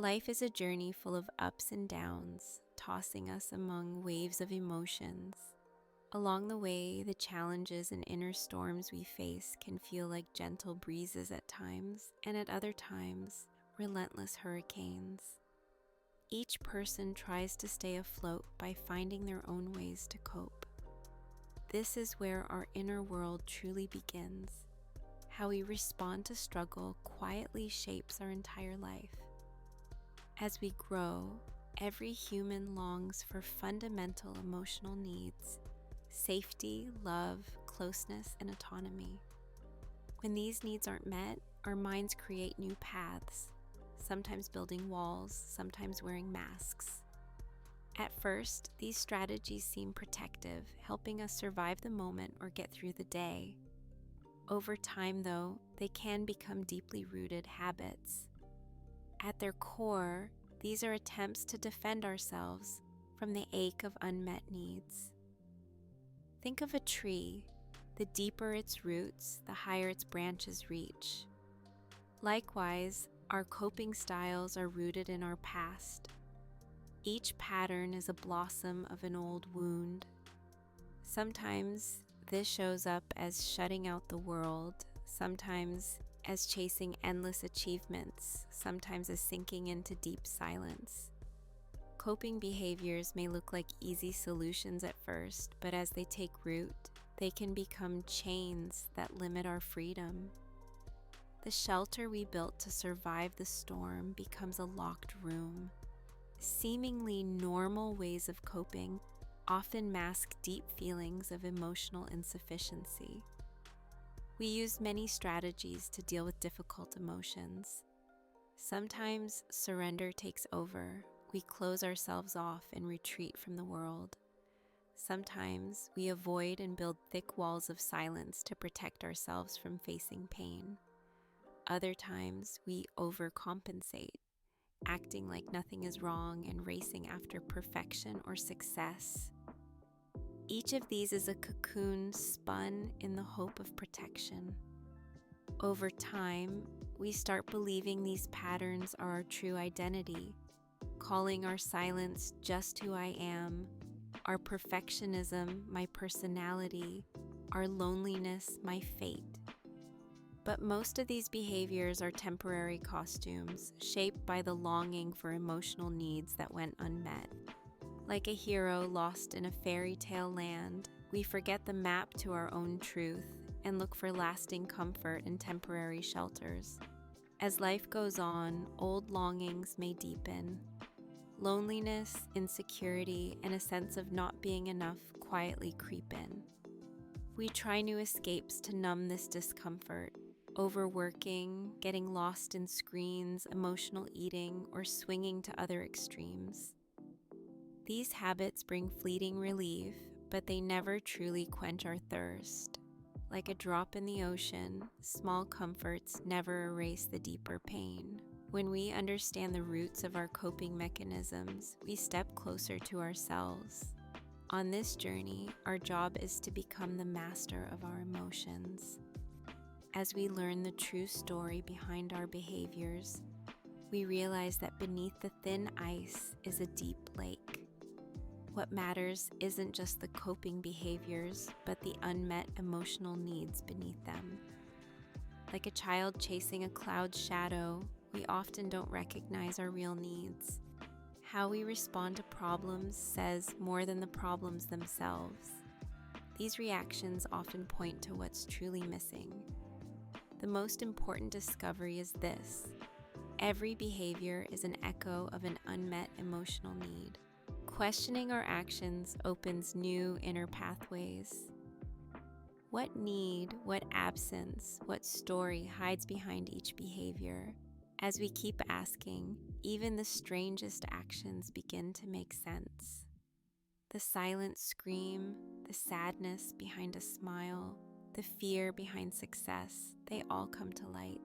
Life is a journey full of ups and downs, tossing us among waves of emotions. Along the way, the challenges and inner storms we face can feel like gentle breezes at times, and at other times, relentless hurricanes. Each person tries to stay afloat by finding their own ways to cope. This is where our inner world truly begins. How we respond to struggle quietly shapes our entire life. As we grow, every human longs for fundamental emotional needs: safety, love, closeness, and autonomy. When these needs aren't met, our minds create new paths, sometimes building walls, sometimes wearing masks. At first, these strategies seem protective, helping us survive the moment or get through the day. Over time, though, they can become deeply rooted habits. At their core, these are attempts to defend ourselves from the ache of unmet needs. Think of a tree. The deeper its roots, the higher its branches reach. Likewise, our coping styles are rooted in our past. Each pattern is a blossom of an old wound. Sometimes this shows up as shutting out the world, sometimes as chasing endless achievements, sometimes as sinking into deep silence. Coping behaviors may look like easy solutions at first, but as they take root, they can become chains that limit our freedom. The shelter we built to survive the storm becomes a locked room. Seemingly normal ways of coping often mask deep feelings of emotional insufficiency. We use many strategies to deal with difficult emotions. Sometimes surrender takes over. We close ourselves off and retreat from the world. Sometimes we avoid and build thick walls of silence to protect ourselves from facing pain. Other times we overcompensate, acting like nothing is wrong and racing after perfection or success. Each of these is a cocoon spun in the hope of protection. Over time, we start believing these patterns are our true identity, calling our silence just who I am, our perfectionism my personality, our loneliness my fate. But most of these behaviors are temporary costumes, shaped by the longing for emotional needs that went unmet. Like a hero lost in a fairy tale land, we forget the map to our own truth and look for lasting comfort in temporary shelters. As life goes on, old longings may deepen. Loneliness, insecurity, and a sense of not being enough quietly creep in. We try new escapes to numb this discomfort: overworking, getting lost in screens, emotional eating, or swinging to other extremes. These habits bring fleeting relief, but they never truly quench our thirst. Like a drop in the ocean, small comforts never erase the deeper pain. When we understand the roots of our coping mechanisms, we step closer to ourselves. On this journey, our job is to become the master of our emotions. As we learn the true story behind our behaviors, we realize that beneath the thin ice is a deep lake. What matters isn't just the coping behaviors, but the unmet emotional needs beneath them. Like a child chasing a cloud's shadow, we often don't recognize our real needs. How we respond to problems says more than the problems themselves. These reactions often point to what's truly missing. The most important discovery is this: every behavior is an echo of an unmet emotional need. Questioning our actions opens new inner pathways. What need, what absence, what story hides behind each behavior? As we keep asking, even the strangest actions begin to make sense. The silent scream, the sadness behind a smile, the fear behind success, they all come to light.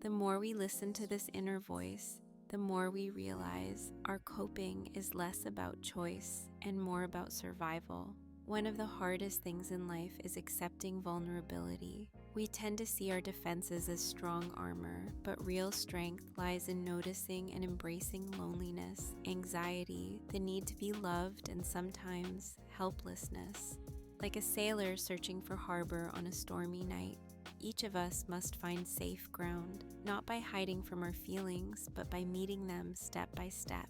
The more we listen to this inner voice, the more we realize our coping is less about choice and more about survival. One of the hardest things in life is accepting vulnerability. We tend to see our defenses as strong armor, but real strength lies in noticing and embracing loneliness, anxiety, the need to be loved, and sometimes helplessness. Like a sailor searching for harbor on a stormy night, each of us must find safe ground, not by hiding from our feelings, but by meeting them step by step.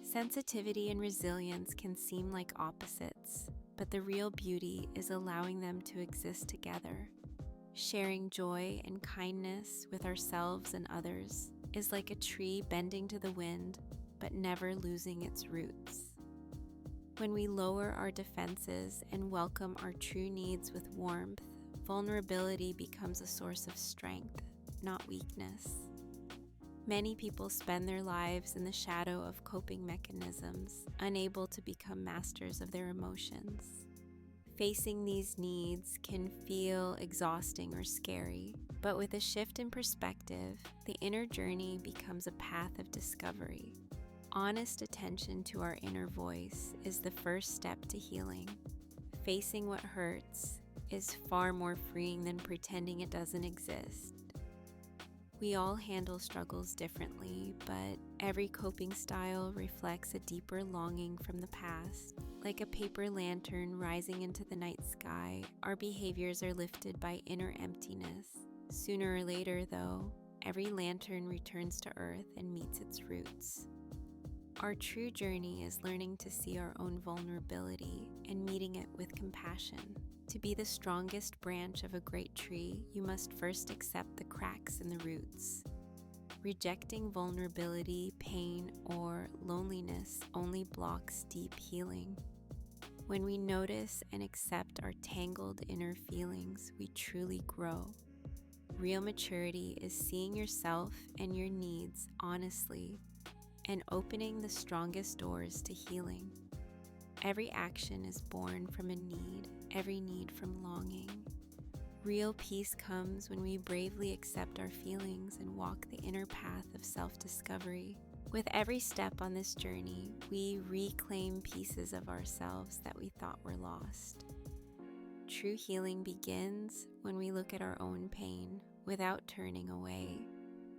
Sensitivity and resilience can seem like opposites, but the real beauty is allowing them to exist together. Sharing joy and kindness with ourselves and others is like a tree bending to the wind, but never losing its roots. When we lower our defenses and welcome our true needs with warmth, vulnerability becomes a source of strength, not weakness. Many people spend their lives in the shadow of coping mechanisms, unable to become masters of their emotions. Facing these needs can feel exhausting or scary, but with a shift in perspective, the inner journey becomes a path of discovery. Honest attention to our inner voice is the first step to healing. Facing what hurts is far more freeing than pretending it doesn't exist. We all handle struggles differently, but every coping style reflects a deeper longing from the past. Like a paper lantern rising into the night sky, our behaviors are lifted by inner emptiness. Sooner or later, though, every lantern returns to earth and meets its roots. Our true journey is learning to see our own vulnerability and meeting it with compassion. To be the strongest branch of a great tree, you must first accept the cracks in the roots. Rejecting vulnerability, pain, or loneliness only blocks deep healing. When we notice and accept our tangled inner feelings, we truly grow. Real maturity is seeing yourself and your needs honestly and opening the strongest doors to healing. Every action is born from a need, every need from longing. Real peace comes when we bravely accept our feelings and walk the inner path of self-discovery. With every step on this journey, we reclaim pieces of ourselves that we thought were lost. True healing begins when we look at our own pain without turning away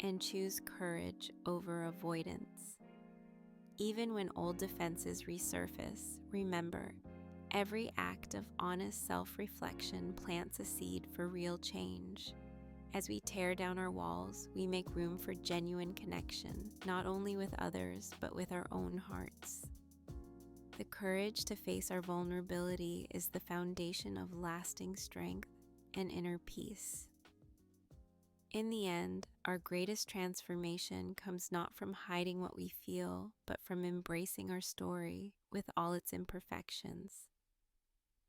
and choose courage over avoidance. Even when old defenses resurface, remember, every act of honest self-reflection plants a seed for real change. As we tear down our walls, we make room for genuine connection, not only with others, but with our own hearts. The courage to face our vulnerability is the foundation of lasting strength and inner peace. In the end, our greatest transformation comes not from hiding what we feel, but from embracing our story with all its imperfections.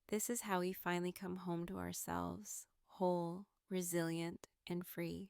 This is how we finally come home to ourselves, whole, resilient, and free.